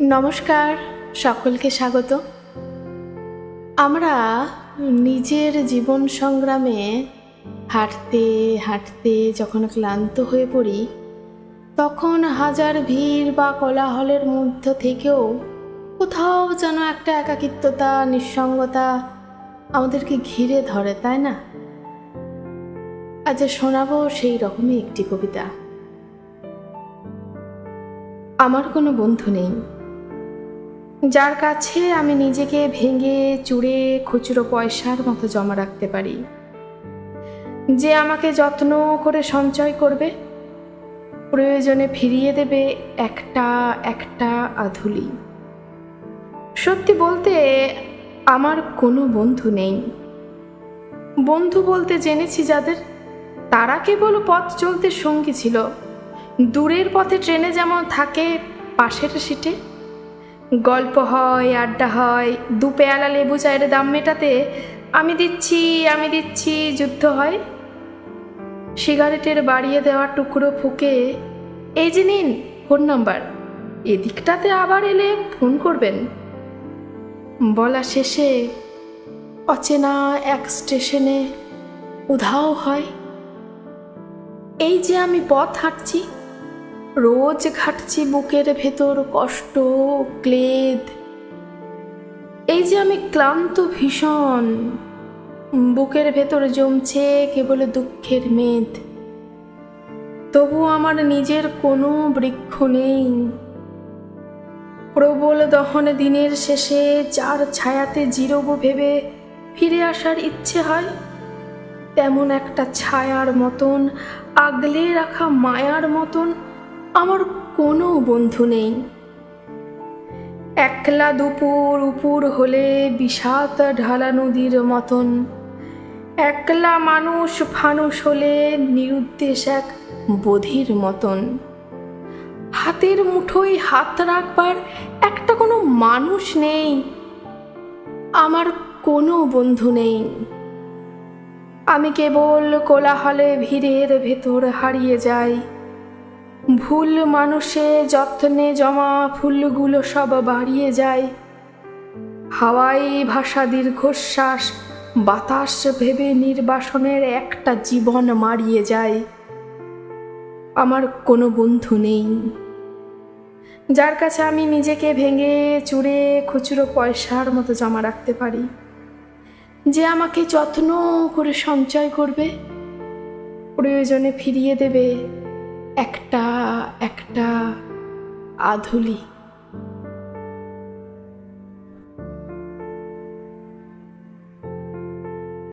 নমস্কার, সকলকে স্বাগত। আমরা নিজের জীবন সংগ্রামে হাঁটতে হাঁটতে যখন ক্লান্ত হয়ে পড়ি, তখন হাজার ভিড় বা কোলাহলের মধ্য থেকেও কোথাও যেন একটা একাকিত্বতা, নিঃসঙ্গতা আমাদেরকে ঘিরে ধরে, তাই না? আজ শোনাবো সেই রকমই একটি কবিতা। আমার কোনো বন্ধু নেই যার কাছে আমি নিজেকে ভেঙে চুড়ে খুচরো পয়সার মতো জমা রাখতে পারি, যে আমাকে যত্ন করে সঞ্চয় করবে, প্রয়োজনে ফিরিয়ে দেবে একটা একটা আধুলি। সত্যি বলতে আমার কোনো বন্ধু নেই। বন্ধু বলতে জেনেছি যাদের, তারা কেবল পথ চলতে সঙ্গী ছিল। দূরের পথে ট্রেনে যেমন থাকে পাশের সিটে, গল্প হয়, আড্ডা হয়, দু পেয়ালা লেবু চায়ের দাম মেটাতে আমি দিচ্ছি যুদ্ধ হয়। সিগারেটের বাড়িয়ে দেওয়া টুকরো ফুঁকে, এই যে নিন ফোন নাম্বার, এদিকটাতে আবার এলে ফোন করবেন, বলা শেষে অচেনা এক স্টেশনে উধাও হয়। এই যে আমি পথ হাঁটছি, রোজ ঘাটছি বুকের ভেতর কষ্ট, ক্লেদ। এই যে আমি ক্লান্ত ভীষণ, বুকের ভেতর জমছে কেবল দুঃখের মেদ। তবু আমার নিজের কোনো বৃক্ষ নেই। প্রবল দহনে দিনের শেষে যার ছায়াতে জিরোবো ভেবে ফিরে আসার ইচ্ছে হয়, তেমন একটা ছায়ার মতন, আগলে রাখা মায়ার মতন আমার কোনো বন্ধু নেই। একলা দুপুর উপুর হলে বিষাদ ঢালা নদীর মতন, একলা মানুষ ফানুষ হলে নিরুদ্দেশ এক বধির মতন। হাতের মুঠোয় হাত রাখবার একটা কোনো মানুষ নেই, আমার কোনো বন্ধু নেই। আমি কেবল কোলাহলে ভিড়ের ভেতর হারিয়ে যাই। ভুল মানুষে যত্নে জমা ফুলগুলো সব বাড়িয়ে যায়। হাওয়াই ভাষা দীর্ঘশ্বাস, বাতাস ভেবে নির্বাসনের একটা জীবন মারিয়ে যায়। আমার কোনো বন্ধু নেই যার কাছে আমি নিজেকে ভেঙে চুড়ে খুচরো পয়সার মতো জমা রাখতে পারি, যে আমাকে যত্ন করে সঞ্চয় করবে, প্রয়োজনে ফিরিয়ে দেবে একটা একটা আধুলি।